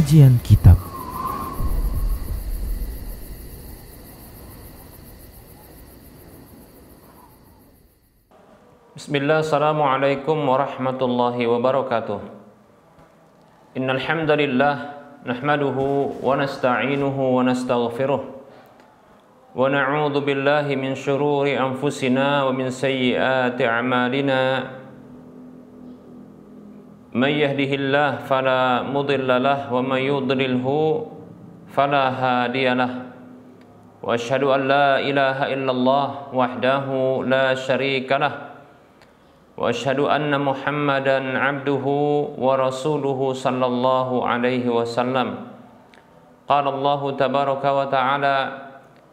Kajian Kitab. Bismillah, assalamualaikum warahmatullahi wabarakatuh. Innal hamdalillah nahmaduhu wa nasta'inuhu wa nastaghfiruh wa na'udzu billahi min shururi anfusina wa min sayyiati a'malina. May yahdihillahu fala mudilla lahu wa may yudlilhu fala hadiya lahu. Wa asyhadu an la ilaha illallah wahdahu la syarika lahu. Wa asyhadu anna Muhammadan abduhu wa rasuluhu sallallahu alaihi wasallam. Qala Allah tabaraka wa ta'ala,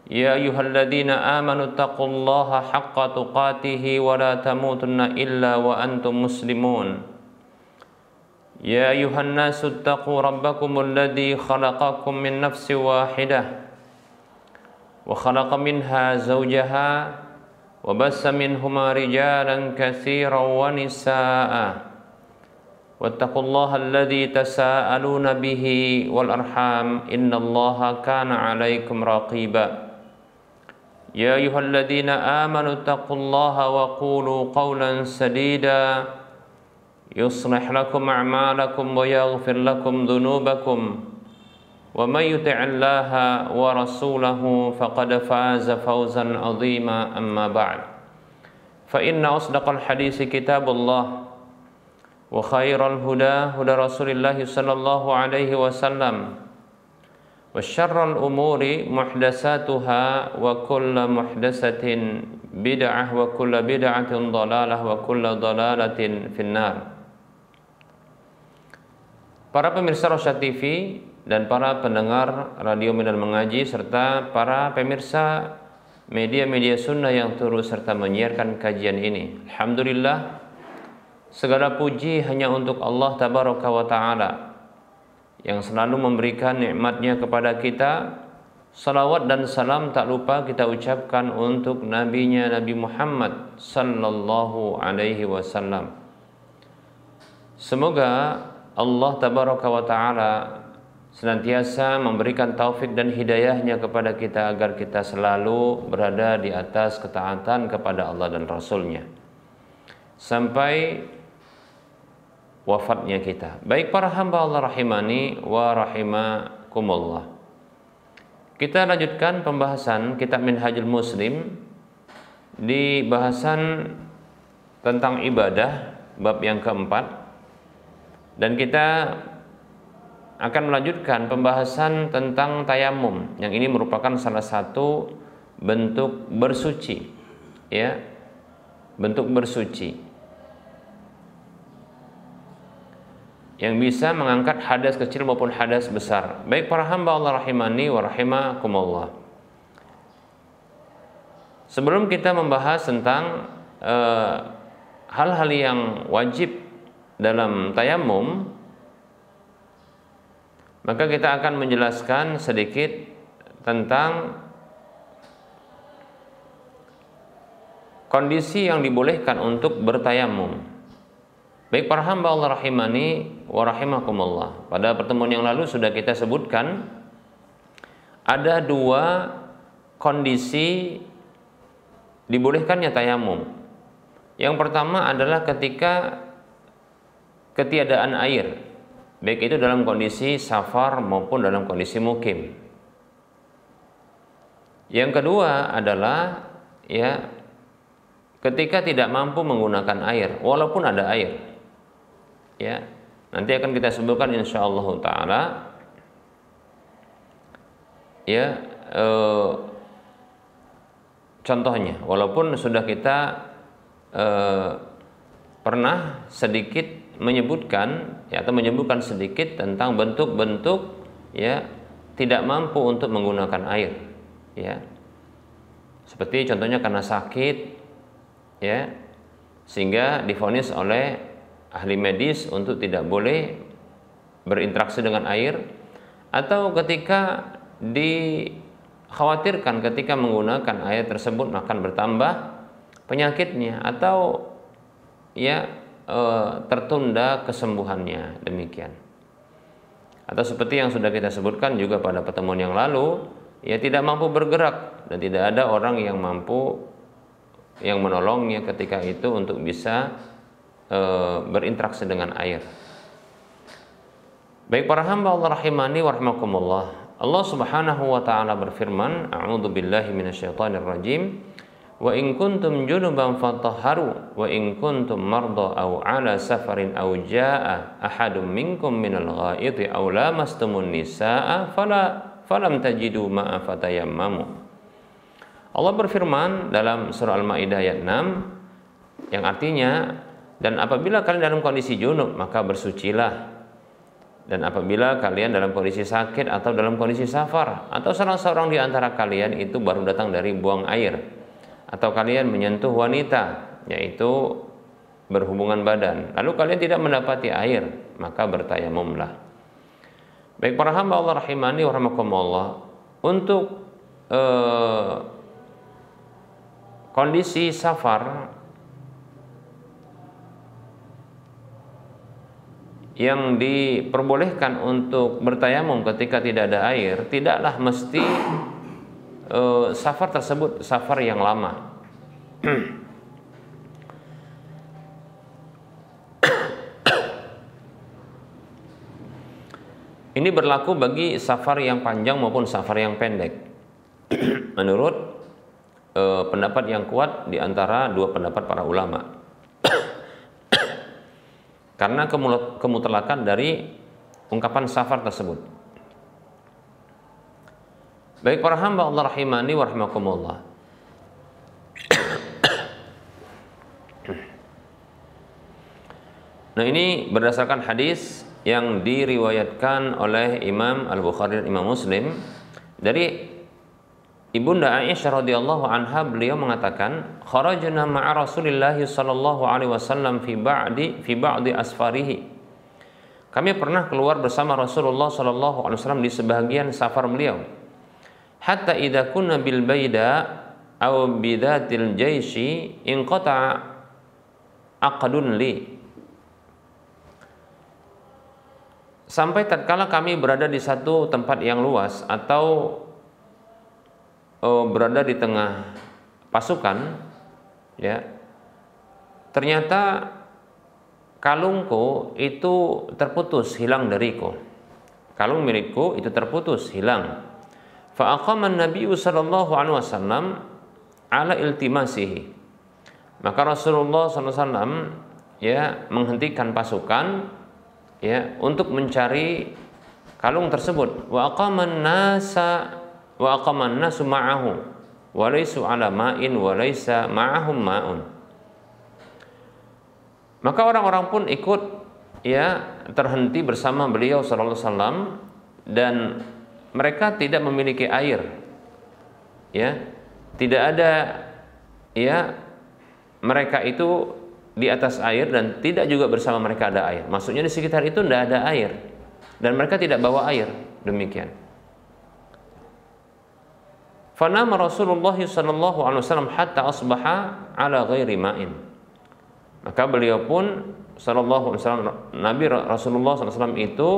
ya ayyuhalladzina amanu taqullaha haqqa tuqatih wa la tamutunna illa wa antum muslimun. Ya ayyuhan nasu taqu rabbakumul ladzi khalaqakum min nafsin wahidah wa khalaqa minha zawjaha wa bassa minhuma rijalan katsiran wa nisaa'a wattaqullaha alladzi tasaaluna bihi wal arham innallaha kana 'alaikum raqiba. Ya ayyuhalladzina amanu taqullaha wa qulu qawlan sadida yuslih lakum a'malakum wa yaghfir lakum dhunubakum wa may yuti'illaha wa rasulahu faqad faza fawzan 'azima. Amma ba'd, fa inna asdaqal hadisi kitabullah wa khairal huda huda Rasulillah sallallahu alaihi wasallam wa syarral umuri muhdatsatuha wa kullu muhdatsatin bid'ah wa kullu bid'atin dhalalah wa kullu dhalalatin finnar. Para pemirsa Rosyad TV dan para pendengar Radio Medan Mengaji serta para pemirsa media-media sunnah yang turut serta menyiarkan kajian ini, alhamdulillah, segala puji hanya untuk Allah tabaraka wa ta'ala yang selalu memberikan nikmatnya kepada kita. Salawat dan salam tak lupa kita ucapkan untuk nabinya Nabi Muhammad sallallahu alaihi wasallam. Semoga Allah tabaraka wa ta'ala senantiasa memberikan taufik dan hidayahnya kepada kita agar kita selalu berada di atas ketaatan kepada Allah dan Rasulnya sampai wafatnya kita. Baik para hamba Allah rahimani wa rahimakumullah, kita lanjutkan pembahasan kitab Minhajul Muslim di bahasan tentang ibadah bab yang keempat, dan kita akan melanjutkan pembahasan tentang tayamum yang ini merupakan salah satu bentuk bersuci, ya, bentuk bersuci yang bisa mengangkat hadas kecil maupun hadas besar. Baik para hamba Allah rahimani wa rahimakumullah, sebelum kita membahas tentang hal-hal yang wajib dalam tayamum, maka kita akan menjelaskan sedikit tentang kondisi yang dibolehkan untuk bertayamum. Baik para hamba Allah rahimani wa rahimakumullah, pada pertemuan yang lalu sudah kita sebutkan ada dua kondisi dibolehkannya tayamum. Yang pertama adalah ketika ketiadaan air, baik itu dalam kondisi safar maupun dalam kondisi mukim. Yang kedua adalah ketika tidak mampu menggunakan air walaupun ada air. Ya, nanti akan kita sebutkan insyaallah taala contohnya, walaupun sudah kita pernah sedikit menyebutkan atau menyebutkan sedikit tentang bentuk-bentuk tidak mampu untuk menggunakan air, seperti contohnya karena sakit, sehingga divonis oleh ahli medis untuk tidak boleh berinteraksi dengan air, atau ketika dikhawatirkan ketika menggunakan air tersebut akan bertambah penyakitnya atau tertunda kesembuhannya, demikian. Atau seperti yang sudah kita sebutkan juga pada pertemuan yang lalu, ya tidak mampu bergerak dan tidak ada orang yang mampu yang menolongnya ketika itu untuk bisa berinteraksi dengan air. Baik para hamba Allah rahimani wa rahimakumullah. Allah Subhanahu wa taala berfirman, A'udzu billahi minasyaitonir rajim. Wa in kuntum junuban fatahharu wa in kuntum marda aw ala safarin aw jaa ahadum minkum minal ghaiti aw lamastumun nisaa falam tajidu ma'a fatayammamu. Allah berfirman dalam surah Al-Maidah ayat 6 yang artinya, dan apabila kalian dalam kondisi junub maka bersucilah, dan apabila kalian dalam kondisi sakit atau dalam kondisi safar, atau salah seorang di antara kalian itu baru datang dari buang air, atau kalian menyentuh wanita, yaitu berhubungan badan, lalu kalian tidak mendapati air, maka bertayamumlah. Baik para hamba Allah rahimani wa rahimakumullah, untuk kondisi safar yang diperbolehkan untuk bertayamum ketika tidak ada air, tidaklah mesti safar tersebut safar yang lama. Ini berlaku bagi safar yang panjang maupun safar yang pendek. Menurut pendapat yang kuat di antara dua pendapat para ulama. Karena kemutlakan dari ungkapan safar tersebut. Baik para hamba Allah rahimani wa rahimakumullah. Nah, ini berdasarkan hadis yang diriwayatkan oleh Imam Al-Bukhari dan Imam Muslim dari Ibunda Aisyah radhiyallahu anha. Beliau mengatakan, kharajna ma'a Rasulillah sallallahu alaihi wasallam fi ba'di asfarihi. Kami pernah keluar bersama Rasulullah sallallahu alaihi wasallam di sebagian safar beliau. Hatta idza kunna bil baida aw bidatil jaishi inqata aqdun li. Sampai tatkala kami berada di satu tempat yang luas atau berada di tengah pasukan, ya, ternyata kalungku itu terputus, hilang dariku. Kalung milikku itu terputus, hilang. Fa aqama an-nabiy sallallahu alaihi wasallam ala iltimasihi. Maka Rasulullah sallallahu alaihi wasallam ya menghentikan pasukan ya untuk mencari kalung tersebut. Wa aqama an-nasu ma'ahu wa laysu ala ma'in wa laysa ma'ahum ma'un. Maka orang-orang pun ikut ya terhenti bersama beliau sallallahu alaihi wasallam, dan mereka tidak memiliki air, ya, tidak ada, ya, mereka itu di atas air dan tidak juga bersama mereka ada air. Maksudnya di sekitar itu tidak ada air dan mereka tidak bawa air, demikian. Fanama Rasulullah sallallahu alaihi wasallam hatta asbaha ala ghairi ma'in. Maka beliau pun sallallahu alaihi wasallam, Nabi Rasulullah sallallahu alaihi wasallam itu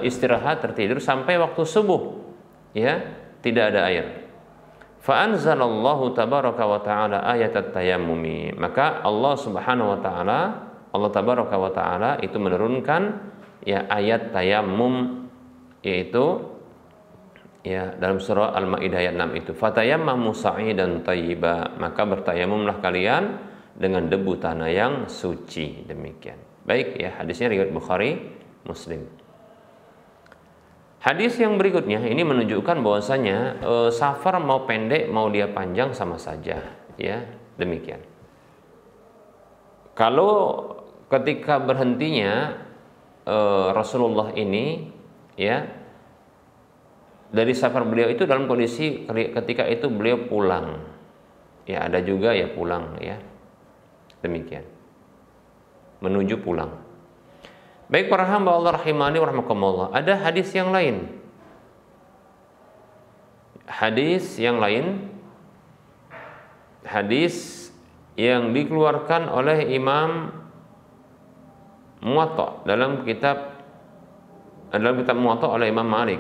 istirahat tertidur sampai waktu subuh, ya, tidak ada air. Fa anzalallahu tabaraka wa taala ayat at-tayammumi. Maka Allah Subhanahu wa taala, Allah tabaraka wa taala itu menurunkan ya ayat tayammum, yaitu ya dalam surah Al-Maidah ayat 6 itu, fatayammamu sa'idan thayyiba, maka bertayamumlah kalian dengan debu tanah yang suci, demikian. Baik ya, hadisnya riwayat Bukhari, Muslim. Hadis yang berikutnya ini menunjukkan bahwasanya safar mau pendek mau dia panjang sama saja, ya, demikian. Kalau ketika berhentinya Rasulullah ini, ya, dari safar beliau itu dalam kondisi ketika itu beliau pulang, ya, ada juga ya pulang, ya, demikian, menuju pulang. Baik para hamba Allah rahimani wa rahimakumullah, ada hadis yang lain. Hadis yang lain, hadis yang dikeluarkan oleh Imam Muwatta dalam kitab dalam kitab Muwatta oleh Imam Malik.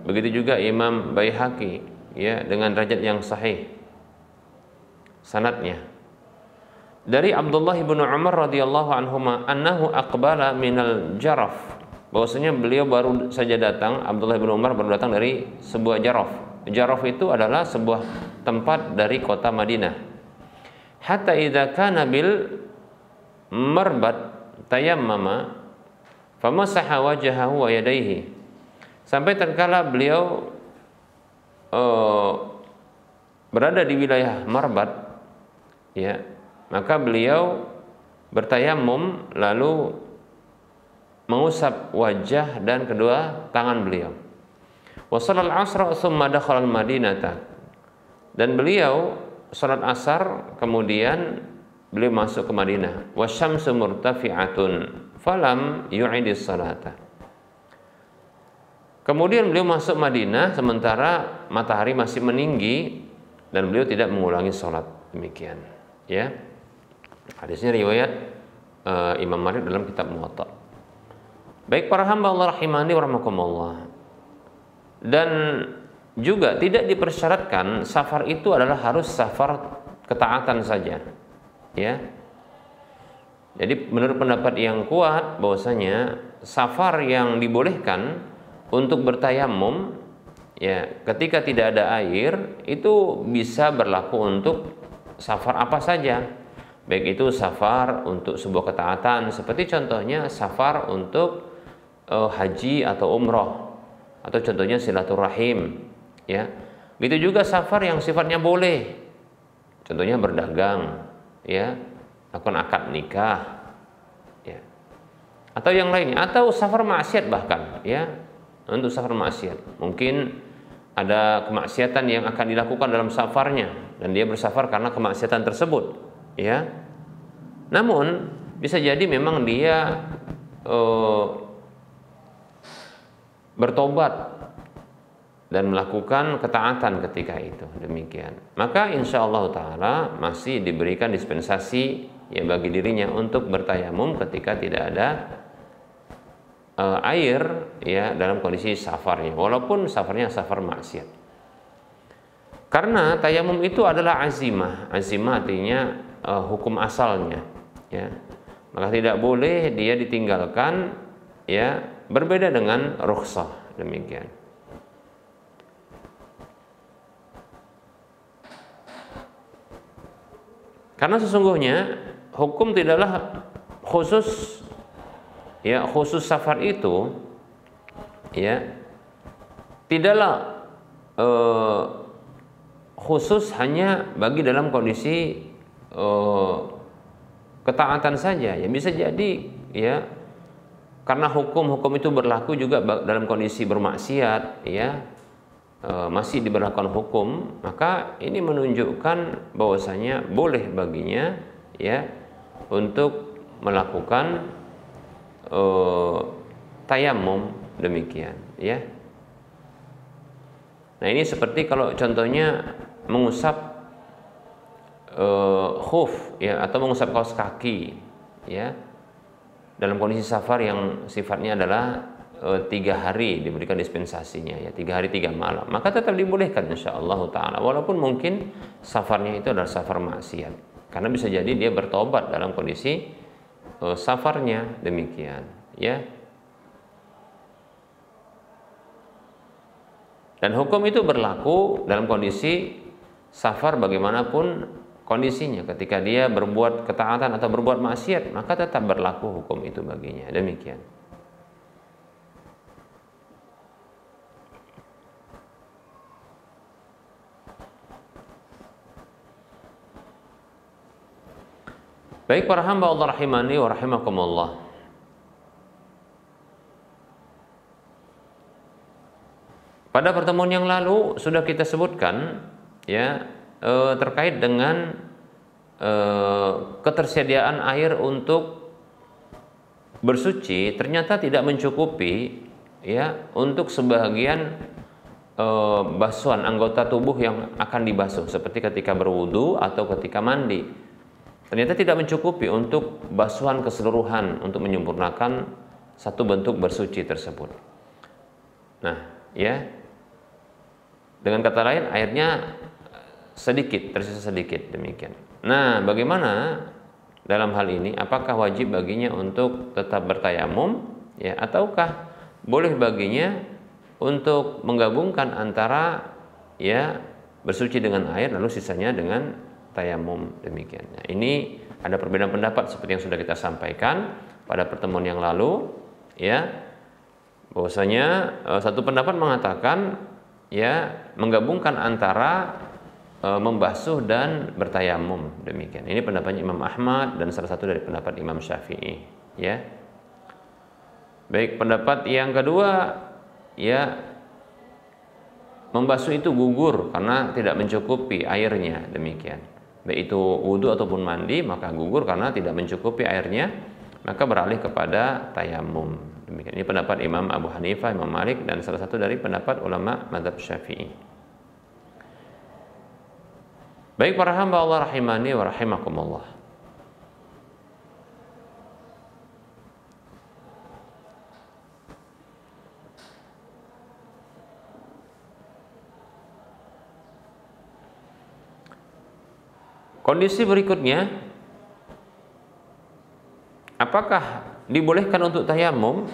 Begitu juga Imam Baihaqi, ya, dengan derajat yang sahih sanadnya. Dari Abdullah bin Umar radhiyallahu anhuma annahu aqbala minal Jaraf, bahwasanya beliau baru saja datang, Abdullah bin Umar baru datang dari sebuah Jaraf. Jaraf itu adalah sebuah tempat dari kota Madinah. Hatta idza kana bil marbat tayammama famasaha wajhahu wa yadayhi, sampai tatkala beliau berada di wilayah Marbat, ya, maka beliau bertayamum lalu mengusap wajah dan kedua tangan beliau. Wa shalal asra tsumma dakhala al-Madinata, dan beliau salat asar kemudian beliau masuk ke Madinah. Wa syamsu murtafi'atun falam yu'idis salata. Kemudian beliau masuk Madinah sementara matahari masih meninggi dan beliau tidak mengulangi sholat. Demikian, ya. Hadisnya riwayat Imam Malik dalam kitab Muwatta. Baik para hamba Allah rahimani wa rahmakumullah. Dan juga tidak dipersyaratkan safar itu adalah harus safar ketaatan saja, ya. Jadi menurut pendapat yang kuat bahwasanya safar yang dibolehkan untuk bertayamum, ya, ketika tidak ada air itu bisa berlaku untuk safar apa saja. Baik itu safar untuk sebuah ketaatan, seperti contohnya safar untuk haji atau umroh, atau contohnya silaturahim, ya. Begitu juga safar yang sifatnya boleh, contohnya berdagang, ya, melakukan akad nikah, ya, atau yang lainnya, atau safar maksiat bahkan, ya, untuk safar maksiat. Mungkin ada kemaksiatan yang akan dilakukan dalam safarnya dan dia bersafar karena kemaksiatan tersebut, ya. Namun bisa jadi memang dia bertobat dan melakukan ketaatan ketika itu. Demikian. Maka insya Allah Ta'ala masih diberikan dispensasi, ya, bagi dirinya untuk bertayamum ketika tidak ada air, ya, dalam kondisi safarnya, walaupun safarnya safar maksiat. Karena tayamum itu adalah azimah. Azimah artinya hukum asalnya, ya. Maka tidak boleh dia ditinggalkan, ya, berbeda dengan rukhsah. Demikian. Karena sesungguhnya hukum tidaklah khusus, ya, khusus safar itu, ya, tidaklah khusus hanya bagi dalam kondisi ketaatan saja, ya. Bisa jadi, ya, karena hukum-hukum itu berlaku juga dalam kondisi bermaksiat, ya, masih diberlakukan hukum, maka ini menunjukkan bahwasanya boleh baginya, ya, untuk melakukan tayamum. Demikian, ya. Nah, ini seperti kalau contohnya mengusap khuf, ya, atau mengusap kaos kaki, ya, dalam kondisi safar yang sifatnya adalah 3 hari diberikan dispensasinya, ya, 3 hari 3 malam, maka tetap dibolehkan insyaallah Ta'ala, walaupun mungkin safarnya itu adalah safar maksiat, karena bisa jadi dia bertobat dalam kondisi safarnya. Demikian, ya. Dan hukum itu berlaku dalam kondisi safar bagaimanapun kondisinya. Ketika dia berbuat ketaatan atau berbuat maksiat, maka tetap berlaku hukum itu baginya. Demikian. Baik para hamba Allah rahimani wa rahimakumullah. Pada pertemuan yang lalu sudah kita sebutkan, ya, terkait dengan ketersediaan air untuk bersuci ternyata tidak mencukupi, ya, untuk sebagian basuhan anggota tubuh yang akan dibasuh, seperti ketika berwudu atau ketika mandi. Ternyata tidak mencukupi untuk basuhan keseluruhan untuk menyempurnakan satu bentuk bersuci tersebut. Nah, ya. Dengan kata lain airnya sedikit, tersisa sedikit, demikian. Nah, bagaimana dalam hal ini? Apakah wajib baginya untuk tetap bertayamum, ya, ataukah boleh baginya untuk menggabungkan antara ya bersuci dengan air lalu sisanya dengan tayamum, demikian. Nah, ini ada perbedaan pendapat seperti yang sudah kita sampaikan pada pertemuan yang lalu, ya. Bahwasanya satu pendapat mengatakan ya menggabungkan antara membasuh dan bertayamum, demikian. Ini pendapatnya Imam Ahmad dan salah satu dari pendapat Imam Syafi'i, ya. Baik, pendapat yang kedua, ya membasuh itu gugur karena tidak mencukupi airnya, demikian. Baik itu wudu ataupun mandi, maka gugur karena tidak mencukupi airnya, maka beralih kepada tayamum. Demikian. Ini pendapat Imam Abu Hanifah, Imam Malik, dan salah satu dari pendapat ulama mazhab Syafi'i. Baik para hamba Allah rahimani wa rahimakumullah. Kondisi berikutnya, apakah dibolehkan untuk tayamum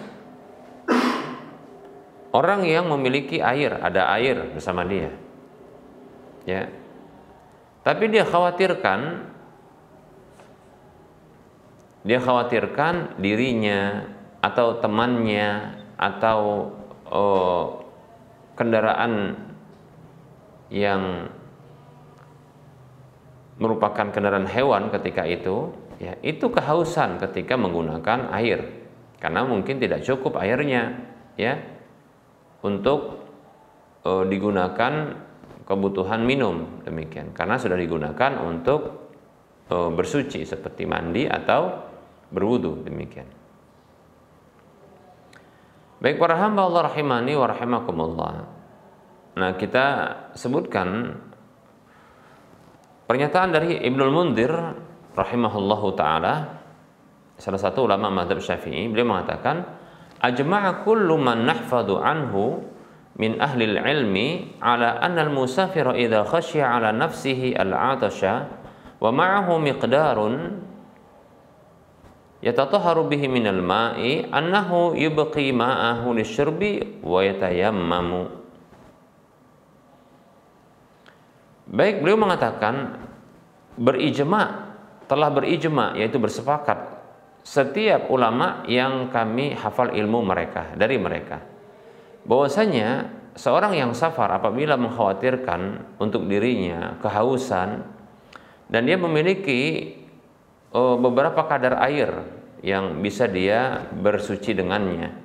orang yang memiliki air, ada air bersama dia, ya, tapi dia khawatirkan dirinya atau temannya atau kendaraan yang merupakan kendaraan hewan ketika itu, ya, itu kehausan ketika menggunakan air karena mungkin tidak cukup airnya, ya, untuk digunakan kebutuhan minum, demikian, karena sudah digunakan untuk bersuci seperti mandi atau berwudu, demikian. Baik para hamba Allah rahimani wa rahimakumullah. Nah, kita sebutkan pernyataan dari Ibnul Munzir rahimahullahu taala, salah satu ulama mazhab Syafi'i. Beliau mengatakan, ajma'a kullu man nahfadhu anhu min ahli ilmi ala anna al-musafira idza khashiya ala nafsihi al-'atasha wa ma'ahu miqdarun yatatahharu bihi min al-ma'i annahu yubqi ma'ahu lisyurbi wa yatayammamu. Baik, beliau mengatakan telah berijma, yaitu bersepakat setiap ulama yang kami hafal ilmu dari mereka, bahwasanya seorang yang safar apabila mengkhawatirkan untuk dirinya kehausan dan dia memiliki beberapa kadar air yang bisa dia bersuci dengannya,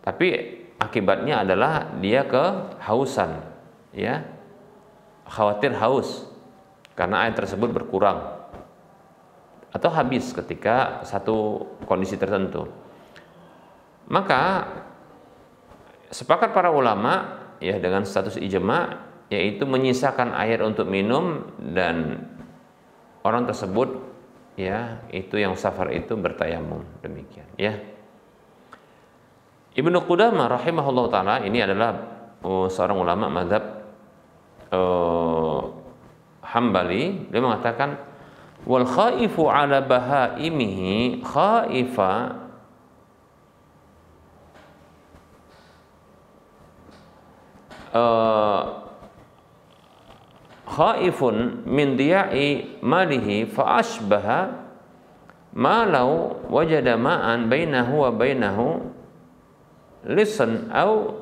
tapi akibatnya adalah dia kehausan, ya, khawatir haus karena air tersebut berkurang atau habis ketika satu kondisi tertentu, maka sepakat para ulama, ya, dengan status ijma, yaitu menyisakan air untuk minum dan orang tersebut, ya, itu yang safar itu bertayamum, demikian, ya. Ibnu Qudamah rahimahullah taala ini adalah seorang ulama mazhab Hambali. Dia mengatakan wal khaifu ala bahaimihi khaifa khaifun min diya'i malihi fa ashbaha ma law wajada ma'an bainahu wa bainahu lisan au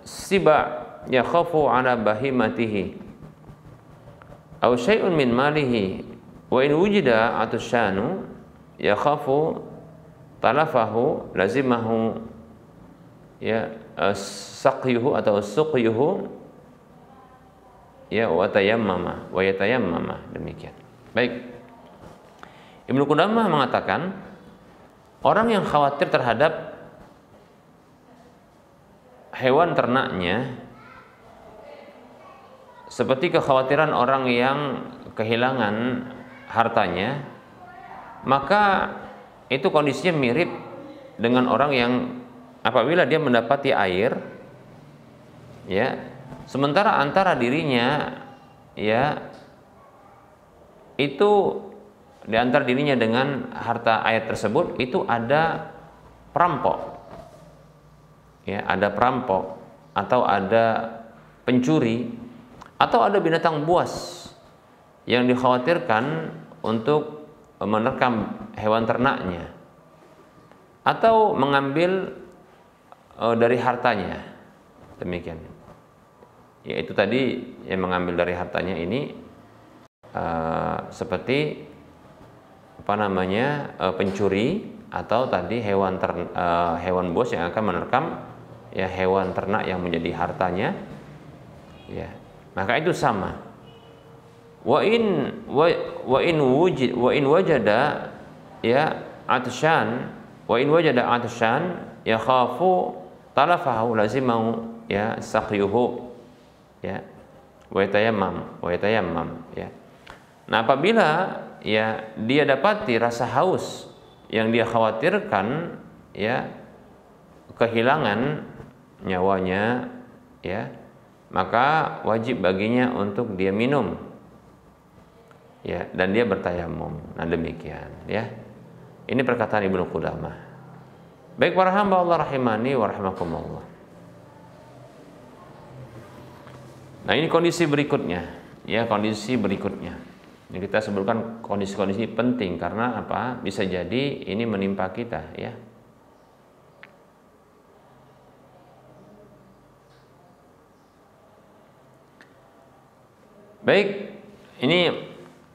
siba yakhafu ala bahimatihi aw syai'un min malihi wa in wujida atusyanu yakhafu talafahu lazimahu, ya, saqyuhu atau suqyuhu, ya, wa yatayammama, demikian. Baik, Ibnu Qudamah mengatakan orang yang khawatir terhadap hewan ternaknya seperti kekhawatiran orang yang kehilangan hartanya, maka itu kondisinya mirip dengan orang yang apabila dia mendapati air, ya, sementara antara dirinya, ya, itu di antara dirinya dengan harta air tersebut itu ada perampok, ya, ada perampok atau ada pencuri atau ada binatang buas yang dikhawatirkan untuk menerkam hewan ternaknya atau mengambil dari hartanya, demikian. Yaitu tadi yang mengambil dari hartanya ini seperti pencuri atau tadi hewan buas yang akan menerkam, ya, hewan ternak yang menjadi hartanya, ya, maka itu sama. Wa in wajada ya atsyan wa in wajada atsyan yakhafu talafahu lazimahu, ya, saqyuhu, ya, wa yatayammam, ya. Nah, apabila, ya, dia dapati rasa haus yang dia khawatirkan, ya, kehilangan nyawanya, ya, maka wajib baginya untuk dia minum, ya, dan dia bertayamum. Nah, demikian, ya. Ini perkataan Ibnu Qudamah. Baik para hamba Allah rahimani wa rahimakumullah. Nah, ini kondisi berikutnya, ya, kondisi berikutnya. Ini kita sebutkan kondisi-kondisi penting karena apa? Bisa jadi ini menimpa kita, ya. Baik, ini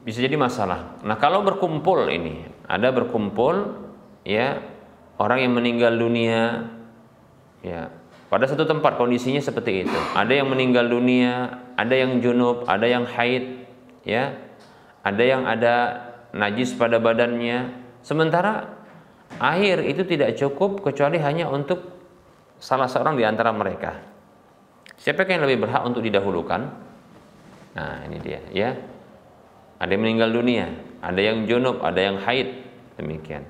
bisa jadi masalah. Nah, kalau berkumpul ini, ada berkumpul, ya, orang yang meninggal dunia, ya, pada satu tempat kondisinya seperti itu. Ada yang meninggal dunia, ada yang junub, ada yang haid, ya, ada yang ada najis pada badannya. Sementara air itu tidak cukup kecuali hanya untuk salah seorang di antara mereka. Siapa yang lebih berhak untuk didahulukan? Nah, ini dia, ya. Ada yang meninggal dunia, ada yang junub, ada yang haid, demikian.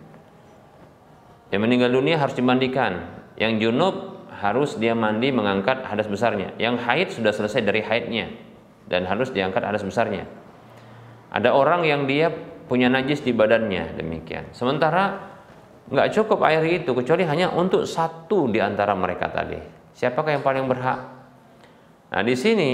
Yang meninggal dunia harus dimandikan, yang junub harus dia mandi mengangkat hadas besarnya, yang haid sudah selesai dari haidnya dan harus diangkat hadas besarnya. Ada orang yang dia punya najis di badannya, demikian. Sementara nggak cukup air itu kecuali hanya untuk satu di antara mereka tadi. Siapakah yang paling berhak? Nah, di sini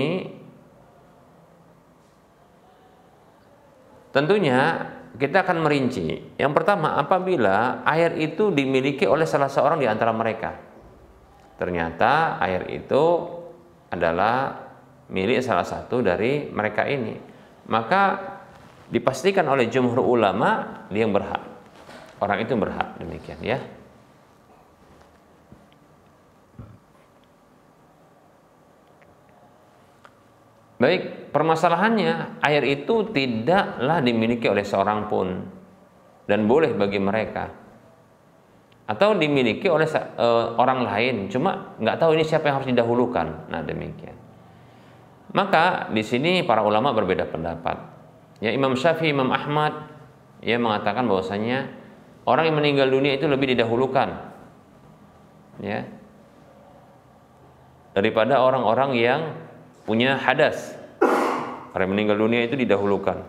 tentunya kita akan merinci. Yang pertama, apabila air itu dimiliki oleh salah seorang di antara mereka. Ternyata air itu adalah milik salah satu dari mereka ini. Maka dipastikan oleh jumhur ulama dia yang berhak. Orang itu berhak, demikian, ya. Baik, permasalahannya air itu tidaklah dimiliki oleh seorang pun dan boleh bagi mereka, atau dimiliki oleh orang lain, cuma nggak tahu ini siapa yang harus didahulukan. Nah, demikian. Maka di sini para ulama berbeda pendapat. Ya, Imam Syafi'i, Imam Ahmad, ya, mengatakan bahwasanya orang yang meninggal dunia itu lebih didahulukan, ya, daripada orang-orang yang punya hadas. Orang yang meninggal dunia itu didahulukan.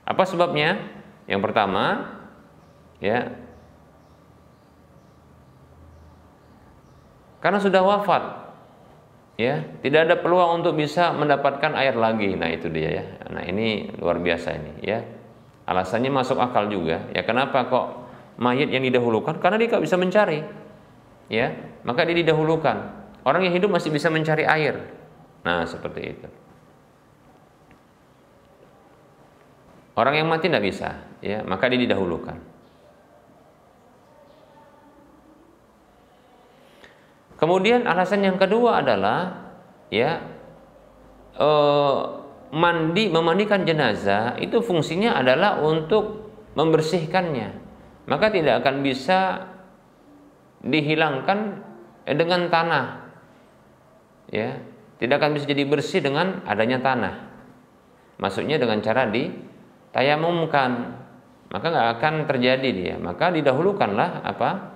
Apa sebabnya? Yang pertama, ya, karena sudah wafat, ya, tidak ada peluang untuk bisa mendapatkan air lagi. Nah, itu dia, ya. Nah, ini luar biasa ini, ya. Alasannya masuk akal juga. Ya, kenapa kok mayit yang didahulukan? Karena dia tidak bisa mencari, ya, maka dia didahulukan. Orang yang hidup masih bisa mencari air. Nah, seperti itu. Orang yang mati tidak bisa, ya, maka dia didahulukan. Kemudian alasan yang kedua adalah, ya, memandikan jenazah itu fungsinya adalah untuk membersihkannya, maka tidak akan bisa dihilangkan dengan tanah, ya, tidak akan bisa jadi bersih dengan adanya tanah. Maksudnya dengan cara ditayamumkan, maka nggak akan terjadi dia. Maka didahulukanlah apa?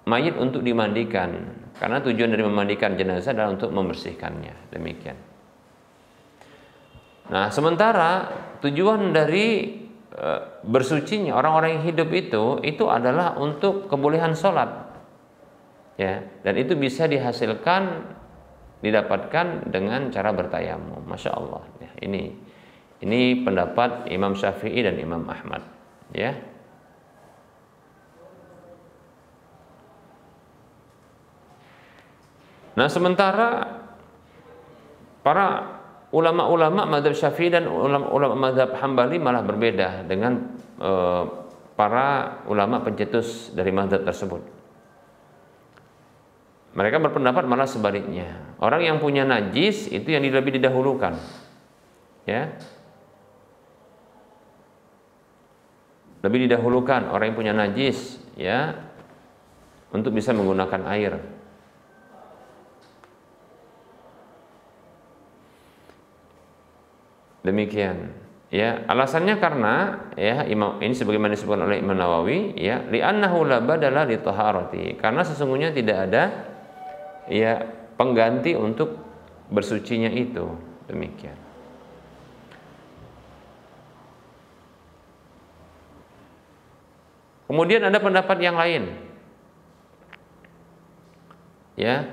mayit untuk dimandikan, karena tujuan dari memandikan jenazah adalah untuk membersihkannya. Demikian. Nah, sementara tujuan dari bersucinya orang-orang yang hidup itu adalah untuk kebolehan sholat, ya, dan itu bisa didapatkan dengan cara bertayamum. Masya Allah. Ya, ini pendapat Imam Syafi'i dan Imam Ahmad. Ya. Nah, sementara para ulama-ulama mazhab Syafi'i dan ulama mazhab Hambali malah berbeda dengan para ulama pencetus dari mazhab tersebut. Mereka berpendapat malah sebaliknya. Orang yang punya najis itu yang lebih didahulukan. Ya. Lebih didahulukan orang yang punya najis, ya, untuk bisa menggunakan air. Demikian, ya, alasannya karena, ya, ini sebagaimana disebutkan oleh Imam Nawawi, ya, li'annahu la badala li taharati, karena sesungguhnya tidak ada, ya, pengganti untuk bersucinya itu. Demikian. Kemudian ada pendapat yang lain, ya,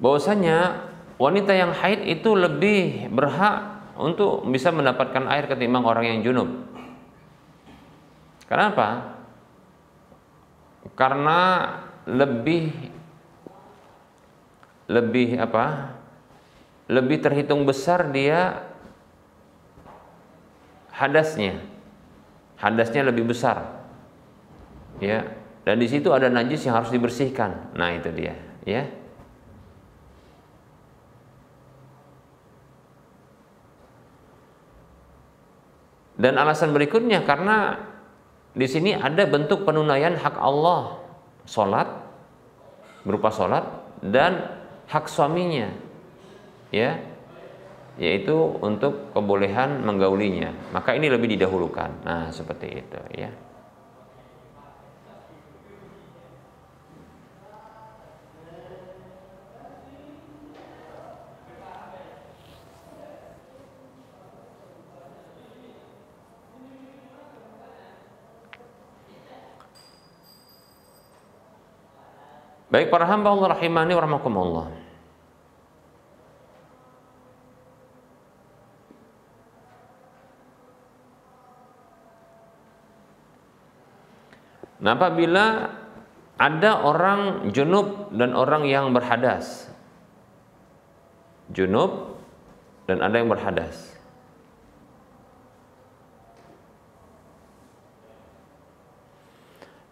bahwasanya wanita yang haid itu lebih berhak untuk bisa mendapatkan air ketimbang orang yang junub. Kenapa? Karena lebih terhitung besar dia hadasnya lebih besar, ya, dan di situ ada najis yang harus dibersihkan. Nah, itu dia, ya. Dan alasan berikutnya karena di sini ada bentuk penunaian hak Allah, sholat, berupa sholat, dan hak suaminya, ya, yaitu untuk kebolehan menggaulinya. Maka ini lebih didahulukan. Nah, seperti itu, ya. Baik para hamba Allah rahimani wa rahmakumullah. Nah, apabila ada orang junub dan orang yang berhadas, junub dan ada yang berhadas,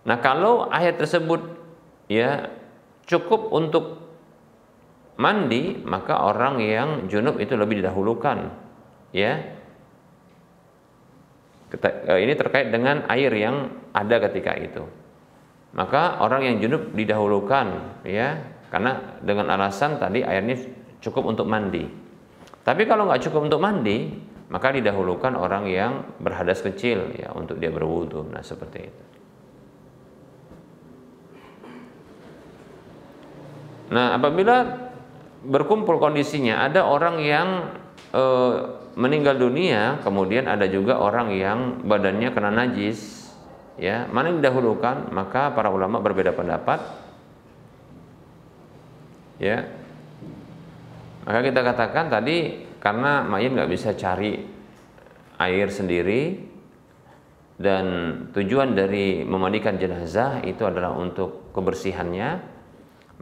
nah, kalau ayat tersebut, ya, cukup untuk mandi, maka orang yang junub itu lebih didahulukan, ya. Ini terkait dengan air yang ada ketika itu. Maka orang yang junub didahulukan, ya, karena dengan alasan tadi airnya cukup untuk mandi. Tapi kalau nggak cukup untuk mandi, maka didahulukan orang yang berhadas kecil, ya, untuk dia berwudu. Nah, seperti itu. Nah, apabila berkumpul kondisinya, ada orang yang meninggal dunia, kemudian ada juga orang yang badannya kena najis, ya, mana yang didahulukan? Maka para ulama berbeda pendapat, ya. Maka kita katakan tadi, karena mayit nggak bisa cari air sendiri, dan tujuan dari memandikan jenazah itu adalah untuk kebersihannya,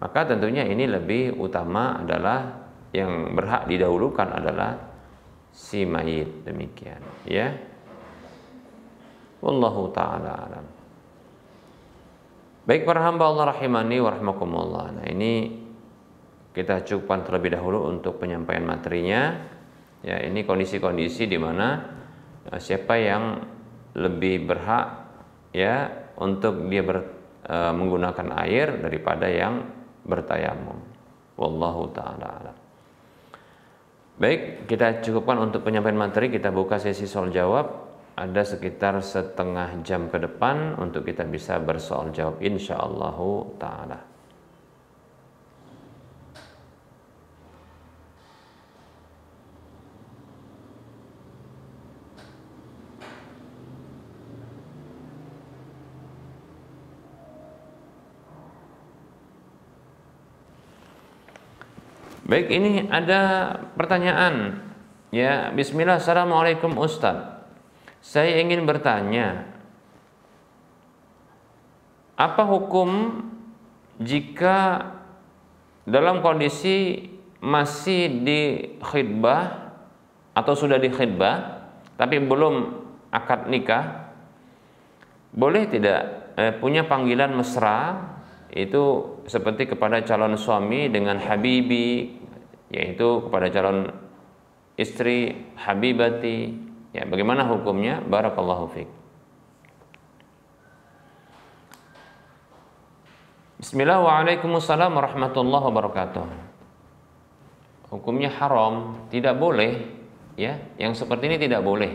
maka tentunya ini lebih utama adalah yang berhak didahulukan adalah si mayit. Demikian, ya. Wallahu ta'ala alam. Baik para hamba Allah rahimani wa rahmakumullah. Nah, ini kita cukupkan terlebih dahulu untuk penyampaian materinya. Ya, ini kondisi-kondisi di mana siapa yang lebih berhak, ya, untuk dia menggunakan air daripada yang bertayamum. Wallahu ta'ala alam. Baik, kita cukupkan untuk penyampaian materi. Kita buka sesi soal jawab. ada sekitar setengah jam ke depan untuk kita bisa bersoal jawab insyaallah taala. Baik, ini ada pertanyaan. Ya, bismillah, assalamualaikum Ustadz. Saya ingin bertanya, apa hukum jika dalam kondisi masih di khidbah atau sudah di khidbah tapi belum akad nikah, boleh tidak punya panggilan mesra itu seperti kepada calon suami dengan habibi, yaitu kepada calon istri habibati? Ya, bagaimana hukumnya? Barakallahu fiik. Bismillah, waalaikumsalam warahmatullahi wabarakatuh. Hukumnya haram, tidak boleh, ya. Yang seperti ini tidak boleh.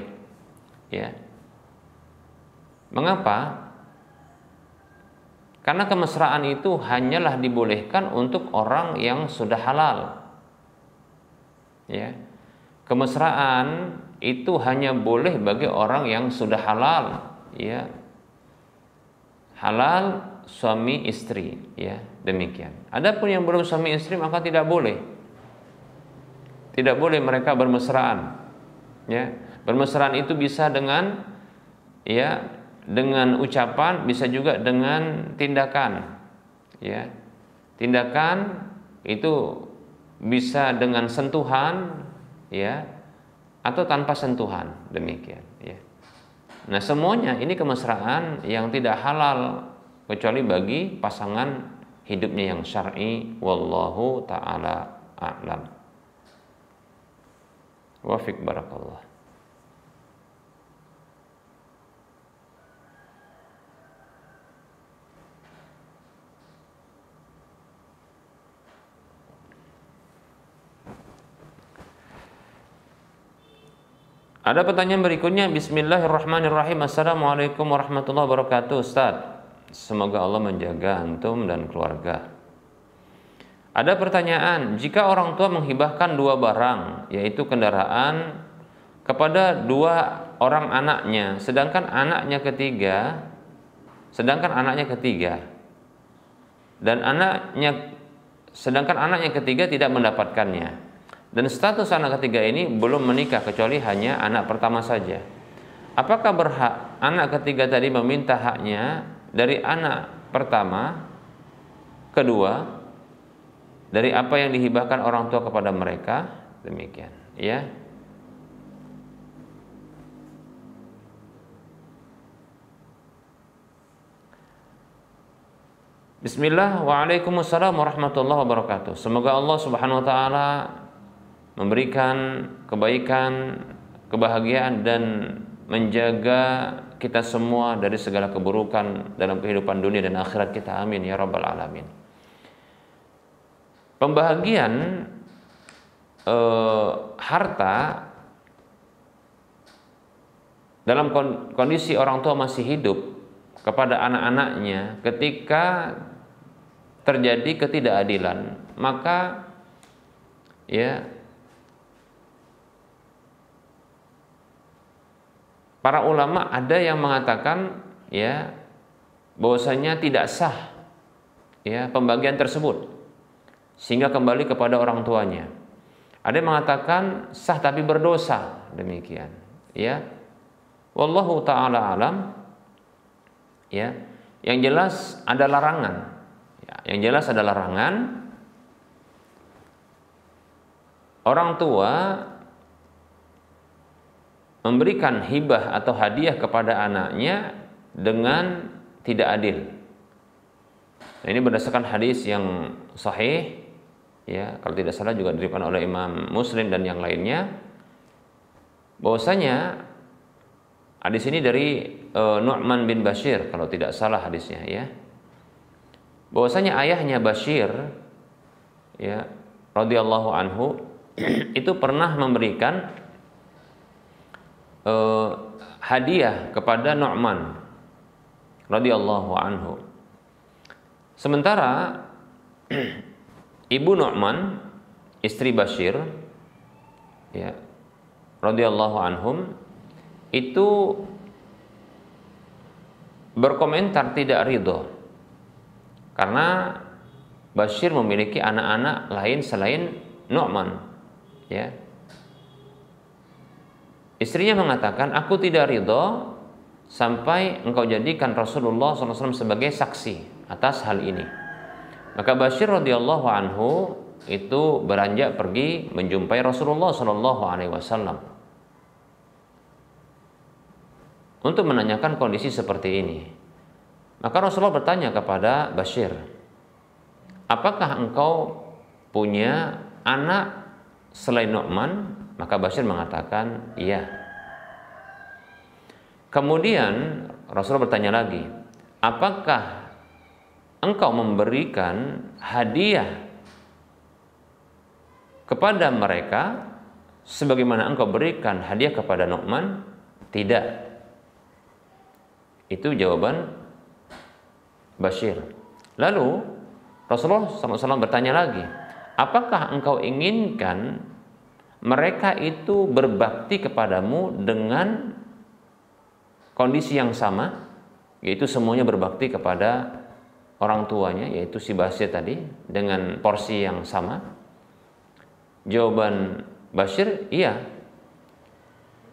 Ya. Mengapa? Karena kemesraan itu hanyalah dibolehkan untuk orang yang sudah halal. Ya. Kemesraan itu hanya boleh bagi orang yang sudah halal, ya. Halal suami istri, ya, demikian. Adapun yang belum suami istri maka tidak boleh. Tidak boleh mereka bermesraan. Ya. Bermesraan itu bisa dengan, ya, dengan ucapan, bisa juga dengan tindakan. Ya. Tindakan itu bisa dengan sentuhan, ya, atau tanpa sentuhan, demikian, ya. Nah, semuanya ini kemesraan yang tidak halal kecuali bagi pasangan hidupnya yang syar'i, wallahu taala a'lam. Wa fiik barakallah. Ada pertanyaan berikutnya. Bismillahirrahmanirrahim. Assalamualaikum warahmatullahi wabarakatuh. Ustaz, semoga Allah menjaga antum dan keluarga. Ada pertanyaan, jika orang tua menghibahkan dua barang, yaitu kendaraan, kepada dua orang anaknya, sedangkan anaknya ketiga dan anaknya ketiga tidak mendapatkannya. Dan status anak ketiga ini belum menikah kecuali hanya anak pertama saja. Apakah berhak anak ketiga tadi meminta haknya dari anak pertama, kedua, dari apa yang dihibahkan orang tua kepada mereka? Demikian, ya. Bismillah, waalaikumsalam warahmatullahi wabarakatuh. Semoga Allah Subhanahu wa taala memberikan kebaikan, kebahagiaan dan menjaga kita semua dari segala keburukan dalam kehidupan dunia dan akhirat kita. Amin ya rabbal alamin. Pembahagian harta dalam kondisi orang tua masih hidup kepada anak-anaknya ketika terjadi ketidakadilan, maka, ya, para ulama ada yang mengatakan, ya, bahwasanya tidak sah, ya, pembagian tersebut sehingga kembali kepada orang tuanya. Ada yang mengatakan sah tapi berdosa, demikian, ya. Wallahu taala alam, ya. Yang jelas ada larangan. Ya, yang jelas ada larangan orang tua memberikan hibah atau hadiah kepada anaknya dengan tidak adil. Nah, ini berdasarkan hadis yang sahih, ya, kalau tidak salah juga diriwayatkan oleh Imam Muslim dan yang lainnya, bahwasanya hadis ini dari Nu'man bin Bashir kalau tidak salah hadisnya, ya. Bahwasanya ayahnya Bashir, ya, radhiyallahu anhu itu pernah memberikan hadiah kepada Nu'man radhiyallahu anhu. Sementara ibu Nu'man, istri Bashir, ya, radhiyallahu anhum, itu berkomentar tidak ridho karena Bashir memiliki anak-anak lain selain Nu'man, ya. Istrinya mengatakan, aku tidak ridho sampai engkau jadikan Rasulullah SAW sebagai saksi atas hal ini. Maka Bashir radhiyallahu anhu itu beranjak pergi menjumpai Rasulullah SAW untuk menanyakan kondisi seperti ini. Maka Rasulullah bertanya kepada Bashir, apakah engkau punya anak selain Nu'man? Maka Bashir mengatakan, iya. Kemudian Rasulullah bertanya lagi, apakah engkau memberikan hadiah kepada mereka sebagaimana engkau berikan hadiah kepada Nu'man? Tidak. Itu jawaban Bashir. Lalu Rasulullah SAW bertanya lagi, apakah engkau inginkan mereka itu berbakti kepadamu dengan kondisi yang sama, yaitu semuanya berbakti kepada orang tuanya, yaitu si Bashir tadi, dengan porsi yang sama? Jawaban Bashir, iya.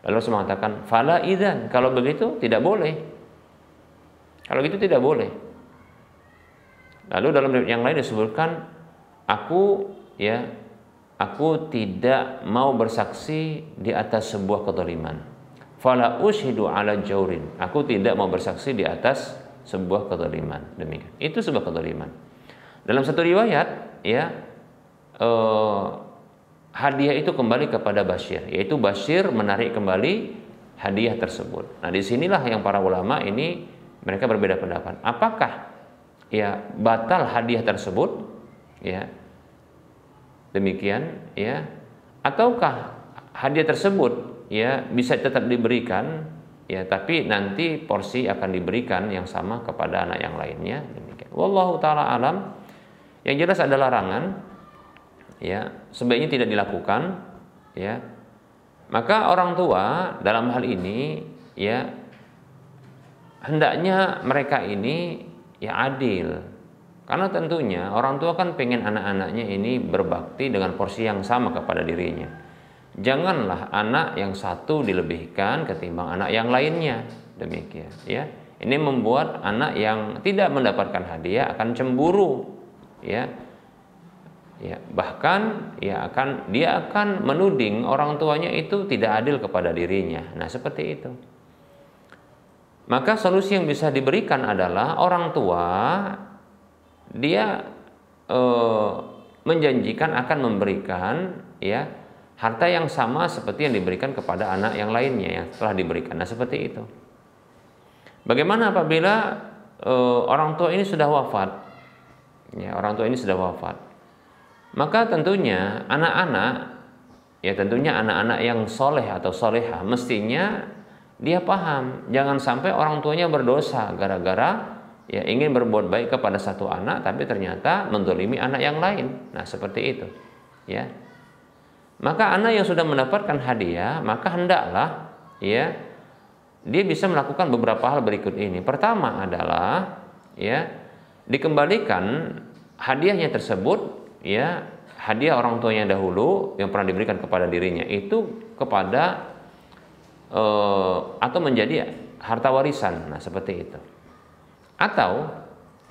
Lalu Rasul mengatakan, fala idzan, kalau begitu tidak boleh. Kalau gitu tidak boleh. Lalu dalam yang lain disebutkan, aku tidak mau bersaksi di atas sebuah kezaliman. Fala ushidu ala jaurin. Aku tidak mau bersaksi di atas sebuah kezaliman. Demikian. Itu sebuah kezaliman. Dalam satu riwayat, ya, hadiah itu kembali kepada Bashir, yaitu Bashir menarik kembali hadiah tersebut. Nah, disinilah yang para ulama ini mereka berbeda pendapat. Apakah ya batal hadiah tersebut, ya, demikian, ya, ataukah hadiah tersebut ya bisa tetap diberikan, ya, tapi nanti porsi akan diberikan yang sama kepada anak yang lainnya, demikian. Wallahu taala alam. Yang jelas ada larangan, ya, sebaiknya tidak dilakukan, ya. Maka orang tua dalam hal ini, ya, hendaknya mereka ini ya adil. Karena tentunya orang tua kan pengen anak-anaknya ini berbakti dengan porsi yang sama kepada dirinya. Janganlah anak yang satu dilebihkan ketimbang anak yang lainnya. Demikian, ya. Ini membuat anak yang tidak mendapatkan hadiah akan cemburu, ya. Ya, bahkan ya dia akan menuding orang tuanya itu tidak adil kepada dirinya. Nah, seperti itu. Maka solusi yang bisa diberikan adalah orang tua dia menjanjikan akan memberikan, ya, harta yang sama seperti yang diberikan kepada anak yang lainnya yang telah diberikan. Nah, seperti itu. Bagaimana apabila orang tua ini sudah wafat? Ya, orang tua ini sudah wafat. Maka tentunya anak-anak yang soleh atau solehah mestinya dia paham, jangan sampai orang tuanya berdosa gara-gara ya ingin berbuat baik kepada satu anak tapi ternyata menzalimi anak yang lain. Nah, seperti itu, ya. Maka anak yang sudah mendapatkan hadiah, maka hendaklah, ya, dia bisa melakukan beberapa hal berikut ini. Pertama adalah, ya, dikembalikan hadiahnya tersebut, ya, hadiah orang tuanya dahulu yang pernah diberikan kepada dirinya itu kepada atau menjadi harta warisan. Nah, seperti itu. Atau,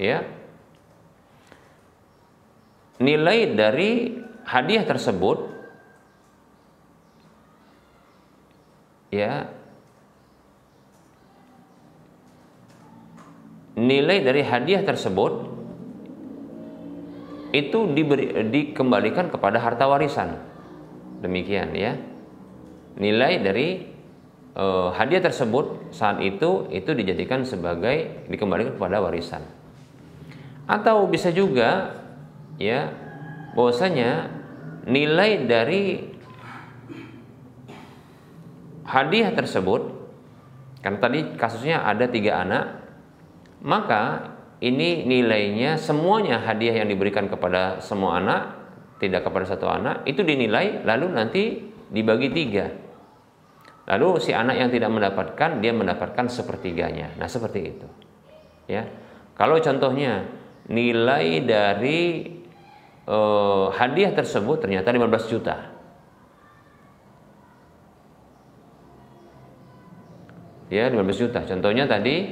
ya, nilai dari hadiah tersebut, ya, nilai dari hadiah tersebut itu dikembalikan kepada harta warisan. Demikian, ya. Nilai dari hadiah tersebut saat itu dijadikan sebagai dikembalikan kepada warisan. Atau bisa juga, ya, bahwasanya nilai dari hadiah tersebut Karena tadi kasusnya ada 3 anak, maka ini nilainya semuanya hadiah yang diberikan kepada semua anak, tidak kepada satu anak, itu dinilai lalu nanti dibagi 3. Lalu si anak yang tidak mendapatkan, dia mendapatkan sepertiganya. Nah seperti itu. Ya, kalau contohnya nilai dari hadiah tersebut ternyata 15 juta. Ya, 15 juta. Contohnya tadi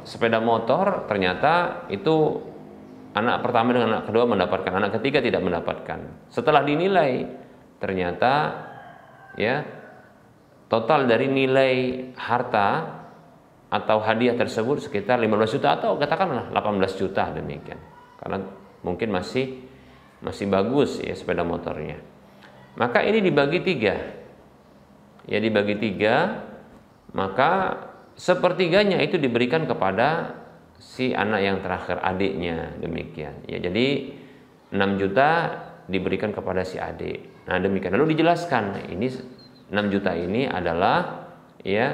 sepeda motor ternyata itu anak pertama dengan anak kedua mendapatkan, anak ketiga tidak mendapatkan. Setelah dinilai ternyata ya total dari nilai harta atau hadiah tersebut sekitar 15 juta atau katakanlah 18 juta demikian. Karena mungkin masih bagus ya sepeda motornya. Maka ini dibagi 3. Ya dibagi 3. Maka sepertiganya itu diberikan kepada si anak yang terakhir, adiknya, demikian. Ya, jadi 6 juta diberikan kepada si adik. Nah, demikian. Lalu dijelaskan, ini 6 juta ini adalah ya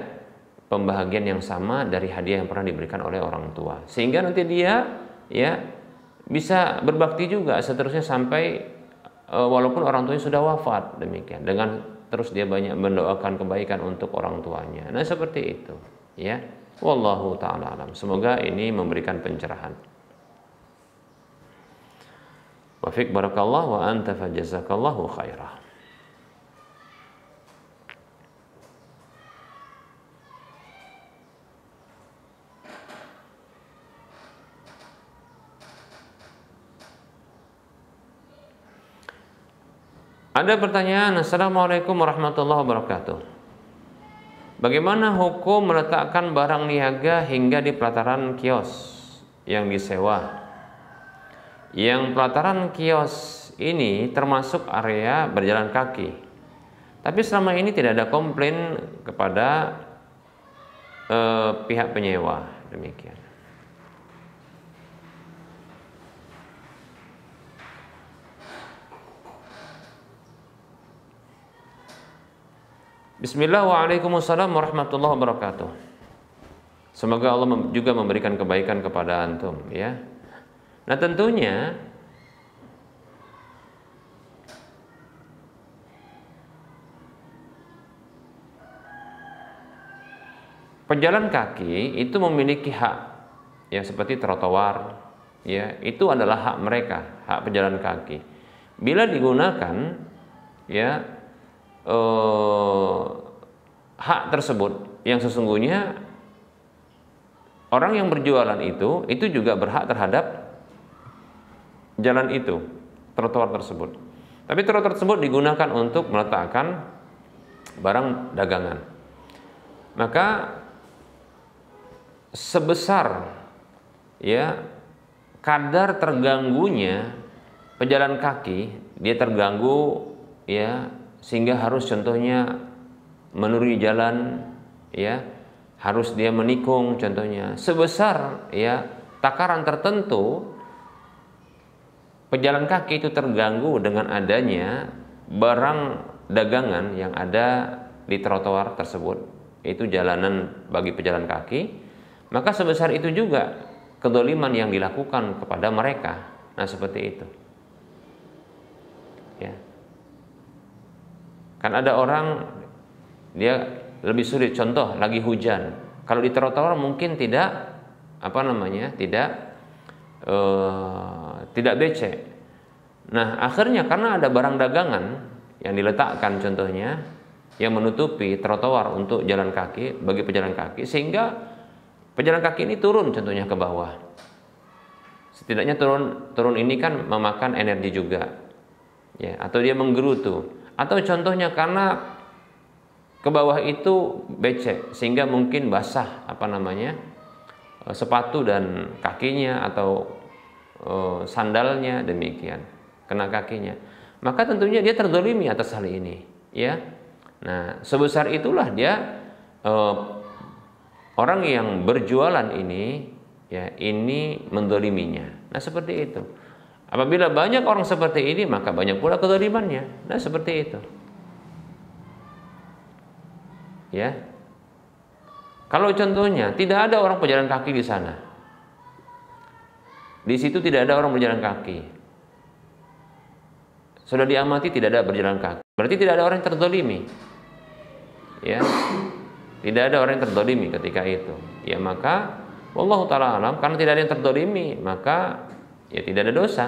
pembahagian yang sama dari hadiah yang pernah diberikan oleh orang tua. Sehingga nanti dia ya bisa berbakti juga seterusnya sampai walaupun orang tuanya sudah wafat, demikian. Dengan terus dia banyak mendoakan kebaikan untuk orang tuanya. Nah, seperti itu, ya. Wallahu taala alam. Semoga ini memberikan pencerahan. Wa fiik barakallah wa anta fajazakallahu khairah. Ada pertanyaan, Assalamualaikum warahmatullahi wabarakatuh. Bagaimana hukum meletakkan barang niaga hingga di pelataran kios yang disewa? Yang pelataran kios ini termasuk area berjalan kaki. Tapi selama ini tidak ada komplain kepada pihak penyewa, demikian. Bismillah, waalaikumsalam warahmatullahi wabarakatuh. Semoga Allah juga memberikan kebaikan kepada antum, ya. Nah, tentunya pejalan kaki itu memiliki hak, ya seperti trotoar, ya itu adalah hak mereka, hak pejalan kaki. Bila digunakan, ya hak tersebut yang sesungguhnya orang yang berjualan itu juga berhak terhadap jalan itu, trotoar tersebut. Tapi trotoar tersebut digunakan untuk meletakkan barang dagangan. Maka sebesar ya kadar terganggunya pejalan kaki, dia terganggu ya sehingga harus contohnya menuruni jalan, ya harus dia menikung contohnya, sebesar ya takaran tertentu pejalan kaki itu terganggu dengan adanya barang dagangan yang ada di trotoar tersebut, itu jalanan bagi pejalan kaki, maka sebesar itu juga kedoliman yang dilakukan kepada mereka. Nah, seperti itu, ya. Kan ada orang dia lebih sulit, contoh lagi hujan. Kalau di trotoar mungkin tidak tidak becek. Nah, akhirnya karena ada barang dagangan yang diletakkan contohnya yang menutupi trotoar untuk jalan kaki bagi pejalan kaki, sehingga pejalan kaki ini turun contohnya ke bawah. Setidaknya turun ini kan memakan energi juga. Ya, atau dia menggerutu. Atau contohnya karena ke bawah itu becek sehingga mungkin basah sepatu dan kakinya atau sandalnya, demikian kena kakinya. Maka tentunya dia terdolimi atas hal ini, ya. Nah, sebesar itulah dia orang yang berjualan ini, ya ini mendoliminya. Nah, seperti itu. Apabila banyak orang seperti ini, maka banyak pula kedolimannya. Nah, seperti itu. Ya. Kalau contohnya tidak ada orang pejalan kaki di sana, di situ tidak ada orang berjalan kaki, sudah diamati tidak ada berjalan kaki, berarti tidak ada orang yang terzalimi, ya, tidak ada orang yang terzalimi ketika itu, ya maka wallahu taala alam, karena tidak ada yang terzalimi maka ya tidak ada dosa.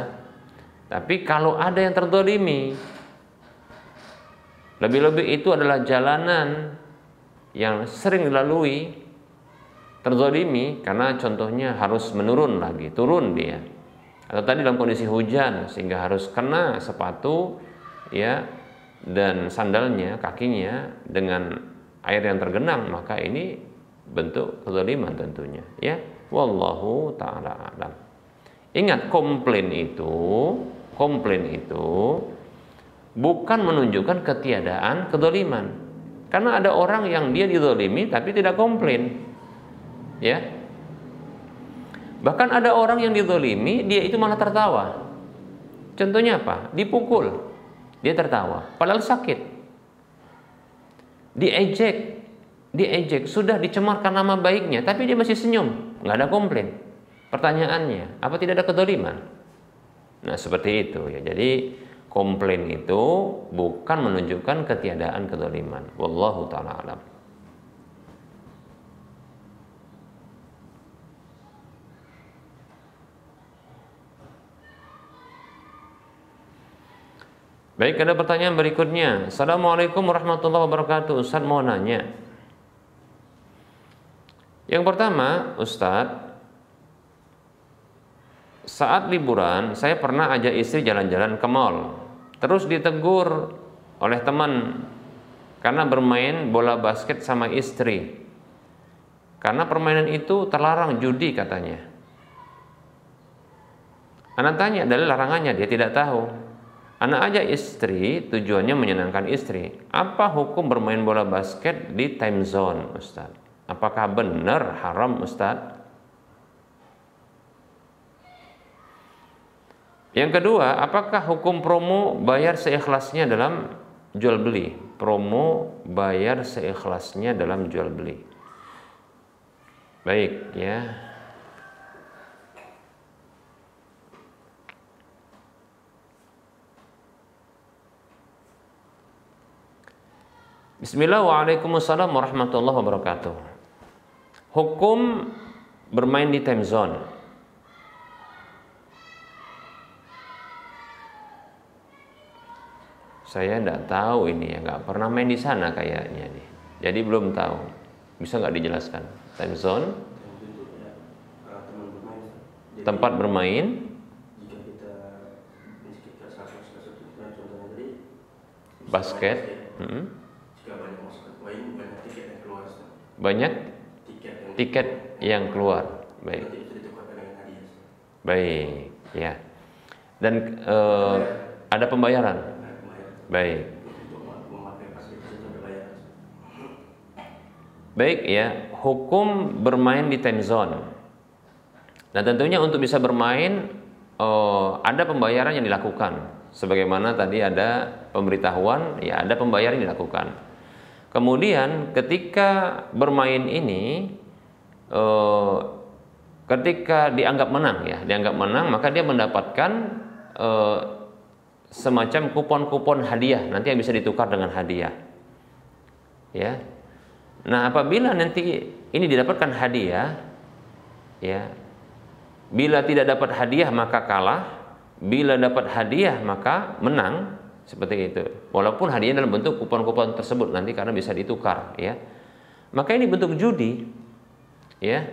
Tapi kalau ada yang terzalimi, lebih-lebih itu adalah jalanan yang sering dilalui, terzalimi karena contohnya harus menurun lagi, turun dia, atau tadi dalam kondisi hujan sehingga harus kena sepatu ya dan sandalnya, kakinya dengan air yang tergenang, maka ini bentuk kezaliman tentunya, ya. Wallahu taala alam. Ingat, komplain itu bukan menunjukkan ketiadaan kezaliman. Karena ada orang yang dia dizalimi tapi tidak komplain, ya. Bahkan ada orang yang dizalimi dia itu malah tertawa. Contohnya apa? Dipukul, dia tertawa, padahal sakit. Diejek, sudah dicemarkan nama baiknya, tapi dia masih senyum, nggak ada komplain. Pertanyaannya, apa tidak ada kezaliman? Nah seperti itu ya. Jadi komplain itu bukan menunjukkan ketiadaan kezaliman. Wallahu ta'ala alam. Baik, ada pertanyaan berikutnya. Assalamualaikum warahmatullahi wabarakatuh. Ustaz mau nanya. Yang pertama, Ustaz, saat liburan saya pernah ajak istri jalan-jalan ke mall. Terus ditegur oleh teman karena bermain bola basket sama istri. Karena permainan itu terlarang, judi katanya. Anak tanya dalil larangannya, dia tidak tahu. Anak ajak istri, tujuannya menyenangkan istri. Apa hukum bermain bola basket di time zone, Ustaz? Apakah benar haram, Ustaz? Yang kedua, apakah hukum promo bayar seikhlasnya dalam jual beli? Promo bayar seikhlasnya dalam jual beli. Baik, ya. Bismillah, waalaikumsalam warahmatullahi wabarakatuh. Hukum bermain di time zone. Saya tidak tahu ini ya, nggak pernah main di sana kayaknya nih. Jadi belum tahu. Bisa nggak dijelaskan? Time zone, tempat bermain. Basket. Banyak tiket yang keluar. Baik. Baik, ya. Dan ada pembayaran. Baik. Baik ya, hukum bermain di time zone. Nah, tentunya untuk bisa bermain ada pembayaran yang dilakukan. Sebagaimana tadi ada pemberitahuan, ya ada pembayaran yang dilakukan. Kemudian ketika bermain ini, ketika dianggap menang, maka dia mendapatkan semacam kupon-kupon hadiah nanti yang bisa ditukar dengan hadiah. Ya. Nah, apabila nanti ini didapatkan hadiah, ya. Bila tidak dapat hadiah maka kalah, bila dapat hadiah maka menang. Seperti itu. Walaupun hadiahnya dalam bentuk kupon-kupon tersebut nanti karena bisa ditukar, ya. Maka ini bentuk judi, ya.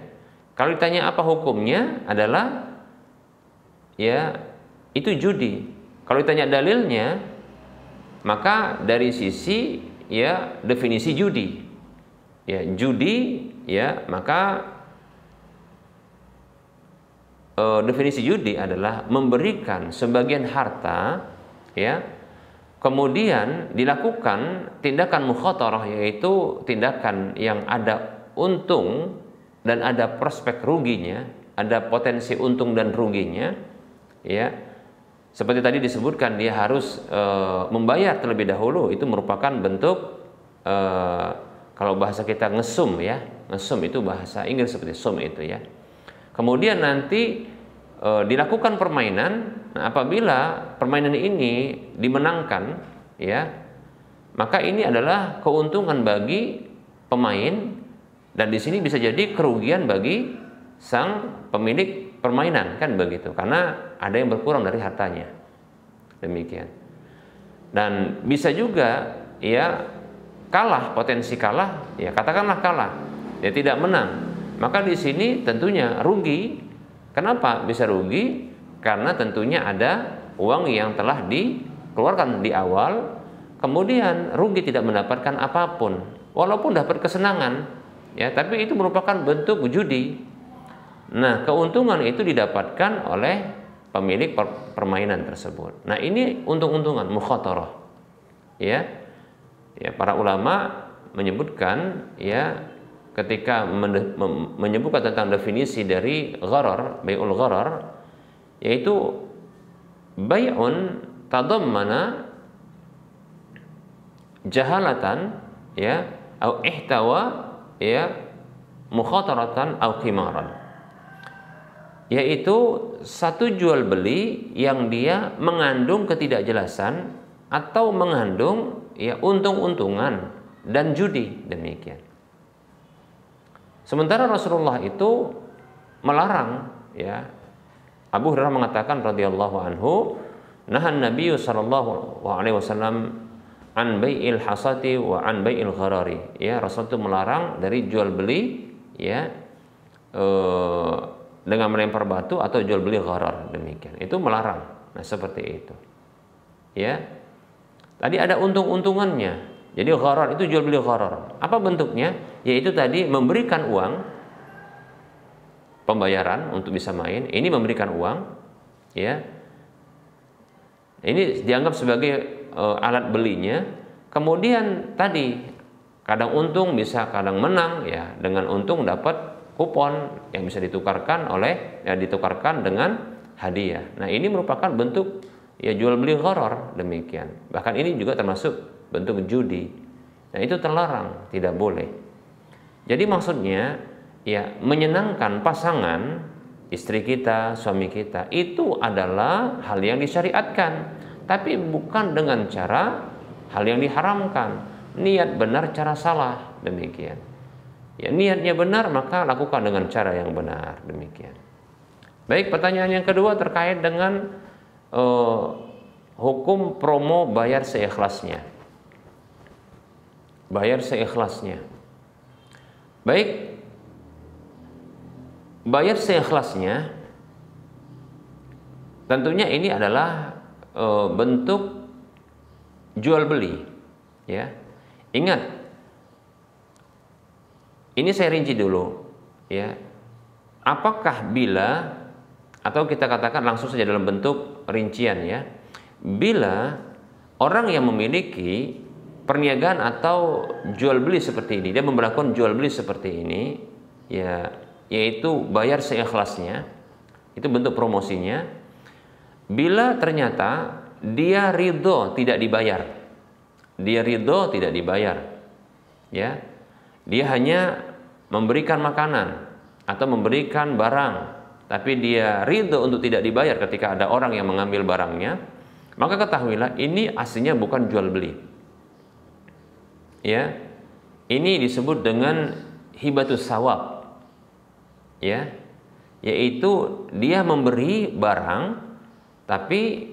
Kalau ditanya apa hukumnya adalah, ya, itu judi. Kalau ditanya dalilnya, maka dari sisi, ya, definisi judi, ya, judi, ya, maka definisi judi adalah memberikan sebagian harta, ya. Kemudian dilakukan tindakan mukhatarah, yaitu tindakan yang ada untung dan ada prospek ruginya, ada potensi untung dan ruginya, ya. Seperti tadi disebutkan dia harus membayar terlebih dahulu, itu merupakan bentuk Kalau bahasa kita ngesum ya, ngesum itu bahasa Inggris seperti sum itu ya. Kemudian nanti dilakukan permainan. Nah, apabila permainan ini dimenangkan ya, maka ini adalah keuntungan bagi pemain dan di sini bisa jadi kerugian bagi sang pemilik permainan kan begitu, karena ada yang berkurang dari hartanya. Demikian. Dan bisa juga ya kalah, potensi kalah, ya katakanlah kalah, ya tidak menang. Maka di sini tentunya rugi. Kenapa bisa rugi? Karena tentunya ada uang yang telah dikeluarkan di awal, kemudian rugi tidak mendapatkan apapun, walaupun dapat kesenangan, ya, tapi itu merupakan bentuk judi. Nah, keuntungan itu didapatkan oleh pemilik permainan tersebut. Nah, ini untung-untungan mukhatarah. Ya. Ya, para ulama menyebutkan ya ketika menyebutkan tentang definisi dari gharar, bai'ul gharar, yaitu bai'un tadammana jahalatan ya au ihtawa ya mukhataratan au qimaran, yaitu satu jual beli yang dia mengandung ketidakjelasan atau mengandung ya untung-untungan dan judi, demikian. Sementara Rasulullah itu melarang ya. Abu Hurairah mengatakan radhiyallahu anhu, nahan Nabi sallallahu alaihi wasallam an bai'il hasati wa an bai'il gharari. Ya, Rasul itu melarang dari jual beli ya dengan melempar batu atau jual beli gharar, demikian. Itu melarang. Nah, seperti itu. Ya. Tadi ada untung-untungannya. Jadi gharar itu jual beli gharar. Apa bentuknya? Yaitu tadi memberikan uang, pembayaran untuk bisa main. Ini memberikan uang, ya. Ini dianggap sebagai alat belinya. Kemudian tadi kadang untung bisa kadang menang, ya. Dengan untung dapat kupon yang bisa ditukarkan ditukarkan dengan hadiah. Nah, ini merupakan bentuk ya jual beli gharar, demikian. Bahkan ini juga termasuk bentuk judi. Nah, itu terlarang, tidak boleh. Jadi maksudnya ya menyenangkan pasangan, istri kita, suami kita, itu adalah hal yang disyariatkan, tapi bukan dengan cara hal yang diharamkan. Niat benar, cara salah, demikian. Ya, niatnya benar, maka lakukan dengan cara yang benar, demikian. Baik, pertanyaan yang kedua terkait dengan hukum promo bayar seikhlasnya. Bayar seikhlasnya. Baik, bayar seikhlasnya tentunya ini adalah bentuk jual beli, ya. Ingat, ini saya rinci dulu, ya. Apakah bila, atau kita katakan langsung saja dalam bentuk rincian, ya. Bila orang yang memiliki perniagaan atau jual beli seperti ini, dia memperlakukan jual beli seperti ini, ya, yaitu bayar seikhlasnya, itu bentuk promosinya. Bila ternyata dia ridho tidak dibayar, ya, dia hanya memberikan makanan atau memberikan barang, tapi dia ridho untuk tidak dibayar ketika ada orang yang mengambil barangnya, maka ketahuilah ini aslinya bukan jual beli. Ya, ini disebut dengan hibatus sawab, ya, yaitu dia memberi barang, tapi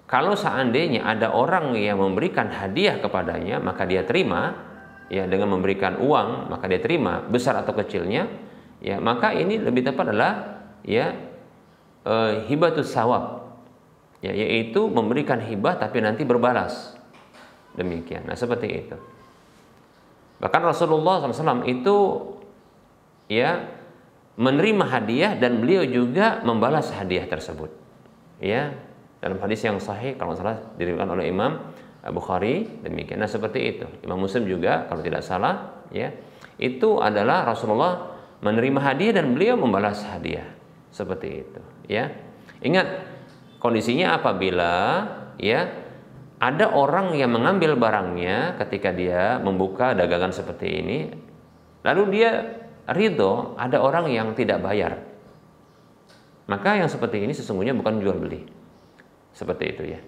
kalau seandainya ada orang yang memberikan hadiah kepadanya, maka dia terima, ya, dengan memberikan uang, maka dia terima, besar atau kecilnya, ya, maka ini lebih tepat adalah ya hibatus sawab, ya, yaitu memberikan hibah tapi nanti berbalas, demikian. Nah, seperti itu. Bahkan Rasulullah SAW itu ya menerima hadiah dan beliau juga membalas hadiah tersebut. Ya, dalam hadis yang sahih kalau salah diriwayatkan oleh Imam Bukhari, demikian. Nah, seperti itu. Imam Muslim juga kalau tidak salah, ya. Itu adalah Rasulullah menerima hadiah dan beliau membalas hadiah. Seperti itu, ya. Ingat, kondisinya apabila ya ada orang yang mengambil barangnya ketika dia membuka dagangan seperti ini, lalu dia ridho, ada orang yang tidak bayar. Maka yang seperti ini sesungguhnya bukan jual beli. Seperti itu ya.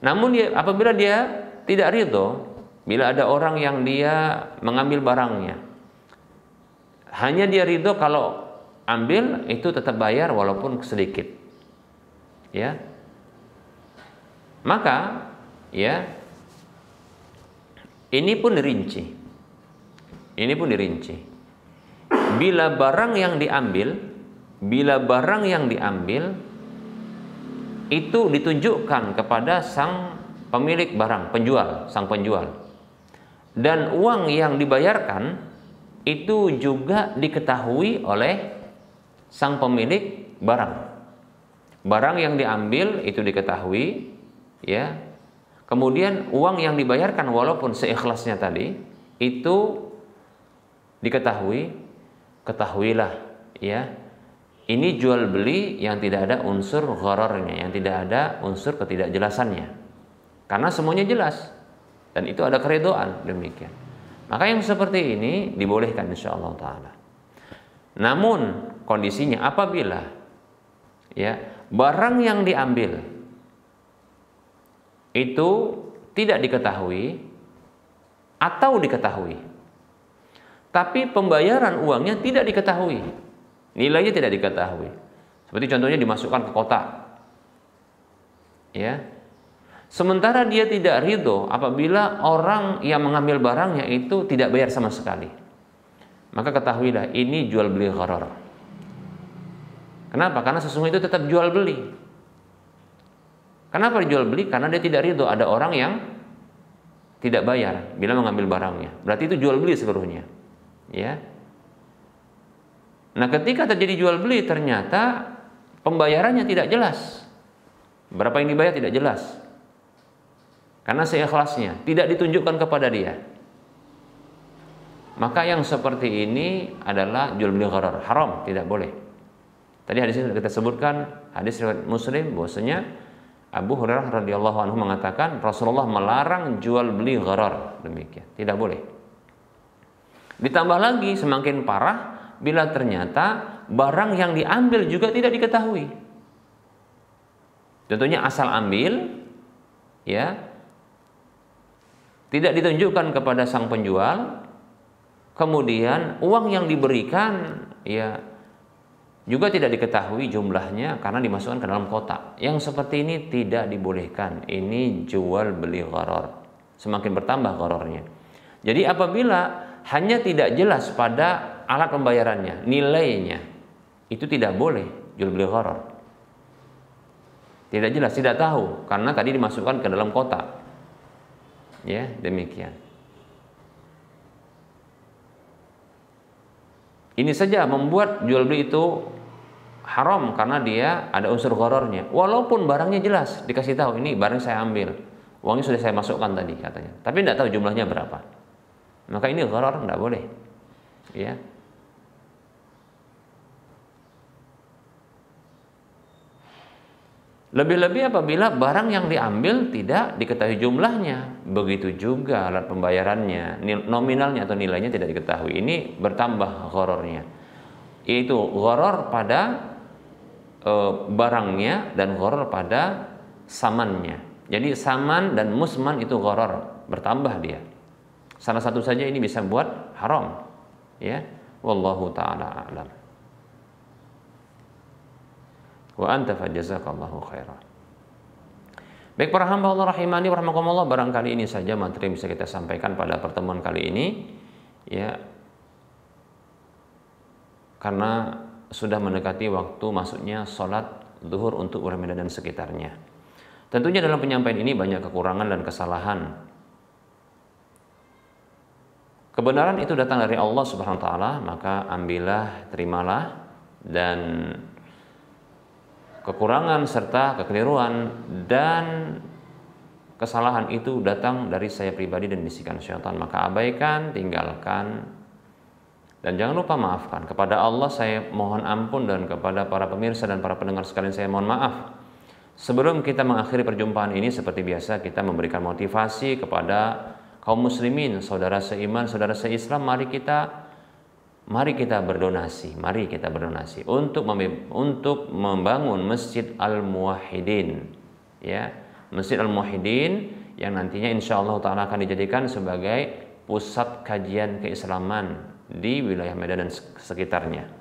Namun apabila dia tidak ridho, bila ada orang yang dia mengambil barangnya, hanya dia ridho kalau ambil itu tetap bayar walaupun sedikit. Ya. Maka ya ini pun dirinci. Ini pun dirinci. Bila barang yang diambil itu ditunjukkan kepada sang pemilik barang, sang penjual. Dan uang yang dibayarkan itu juga diketahui oleh sang pemilik barang. Barang yang diambil itu diketahui, ya. Kemudian uang yang dibayarkan walaupun seikhlasnya tadi itu ketahuilah, ya. Ini jual beli yang tidak ada unsur ghararnya, yang tidak ada unsur ketidakjelasannya. Karena semuanya jelas dan itu ada keridhaan, demikian. Maka yang seperti ini dibolehkan insyaallah taala. Namun kondisinya apabila ya barang yang diambil itu tidak diketahui atau diketahui, tapi pembayaran uangnya tidak diketahui, nilainya tidak diketahui. Seperti contohnya dimasukkan ke kotak, ya. Sementara dia tidak ridho apabila orang yang mengambil barangnya itu tidak bayar sama sekali. Maka ketahuilah ini jual beli gharar. Kenapa? Karena sesungguhnya itu tetap jual beli. Kenapa dijual beli? Karena dia tidak ridho ada orang yang tidak bayar bila mengambil barangnya. Berarti itu jual beli seluruhnya. Ya. Nah, ketika terjadi jual beli ternyata pembayarannya tidak jelas. Berapa yang dibayar tidak jelas. Karena seikhlasnya tidak ditunjukkan kepada dia. Maka yang seperti ini adalah jual beli gharar, haram, tidak boleh. Tadi hadis ini kita sebutkan, hadis riwayat Muslim, bahwasanya Abu Hurairah radhiyallahu anhu mengatakan Rasulullah melarang jual beli gharar, demikian, tidak boleh. Ditambah lagi semakin parah bila ternyata barang yang diambil juga tidak diketahui. Tentunya asal ambil, ya, tidak ditunjukkan kepada sang penjual, kemudian uang yang diberikan ya juga tidak diketahui jumlahnya karena dimasukkan ke dalam kotak. Yang seperti ini tidak dibolehkan. Ini jual beli gharar. Semakin bertambah ghararnya. Jadi apabila hanya tidak jelas pada alat pembayarannya, nilainya, itu tidak boleh jual beli gharar. Tidak jelas, tidak tahu karena tadi dimasukkan ke dalam kotak. Ya, demikian. Ini saja membuat jual beli itu haram karena dia ada unsur ghararnya. Walaupun barangnya jelas, dikasih tahu ini barang saya ambil, uangnya sudah saya masukkan tadi katanya. Tapi tidak tahu jumlahnya berapa. Maka ini gharar, tidak boleh. Ya. Lebih-lebih apabila barang yang diambil tidak diketahui jumlahnya. Begitu juga alat pembayarannya, nominalnya atau nilainya tidak diketahui. Ini bertambah ghararnya. Yaitu gharar pada barangnya dan gharar pada samannya. Jadi saman dan musman itu gharar, bertambah dia. Salah satu saja ini bisa buat haram. Ya, wallahu taala a'lam. Wa anta fajazakallahu khairan. Baik para hamba Allah rahimani wa rahimakumullah, barangkali ini saja materi yang bisa kita sampaikan pada pertemuan kali ini, ya. Karena sudah mendekati waktu masuknya sholat zuhur untuk orang Medan dan sekitarnya. Tentunya dalam penyampaian ini banyak kekurangan dan kesalahan. Kebenaran itu datang dari Allah Subhanahu wa taala, maka ambillah, terimalah, dan kekurangan serta kekeliruan dan kesalahan itu datang dari saya pribadi dan bisikan syaitan, maka abaikan, tinggalkan, dan jangan lupa maafkan. Kepada Allah saya mohon ampun dan kepada para pemirsa dan para pendengar sekalian saya mohon maaf. Sebelum kita mengakhiri perjumpaan ini, seperti biasa kita memberikan motivasi kepada kaum muslimin, saudara seiman, saudara seislam. Mari kita berdonasi untuk membangun Masjid Al-Muwahhidin, ya, Masjid Al-Muwahhidin yang nantinya insya Allah Ta'ala akan dijadikan sebagai pusat kajian keislaman di wilayah Medan dan sekitarnya.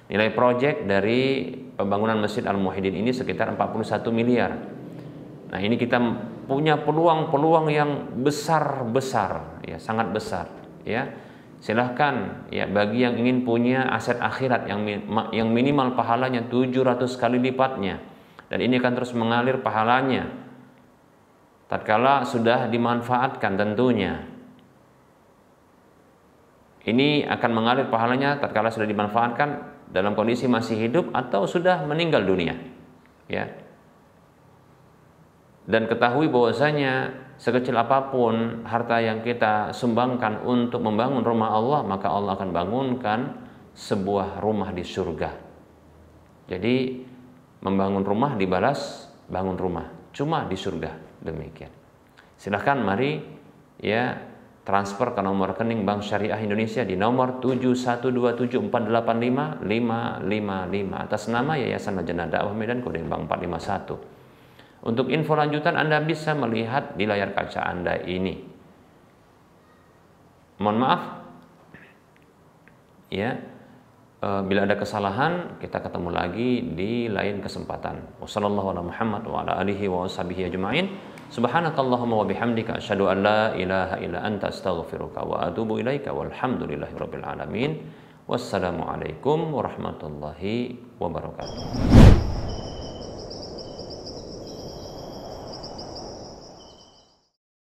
Nilai proyek dari pembangunan Masjid Al-Muwahhidin ini sekitar 41 miliar. Nah, ini kita punya peluang yang besar, ya, sangat besar, ya. Silahkan, ya, bagi yang ingin punya aset akhirat yang minimal pahalanya 700 kali lipatnya, dan ini akan terus mengalir pahalanya tatkala sudah dimanfaatkan. Tentunya ini akan mengalir pahalanya tatkala sudah dimanfaatkan dalam kondisi masih hidup atau sudah meninggal dunia, ya. Dan ketahui bahwasanya sekecil apapun harta yang kita sumbangkan untuk membangun rumah Allah, maka Allah akan bangunkan sebuah rumah di surga. Jadi membangun rumah dibalas bangun rumah cuma di surga, demikian. Silahkan mari, ya, transfer ke nomor rekening Bank Syariah Indonesia di nomor 7127485555 atas nama Yayasan Lajnah Dakwah Medan, kode bank 451. Untuk info lanjutan Anda bisa melihat di layar kaca Anda ini. Mohon maaf, ya, bila ada kesalahan, kita ketemu lagi di lain kesempatan. Wassalamualaikum Subhanakallahumma wa bihamdika asyhadu an la ilaha illa anta astaghfiruka wa atubu ilaika walhamdulillahirabbil alamin. Wassalamualaikum warahmatullahi wabarakatuh.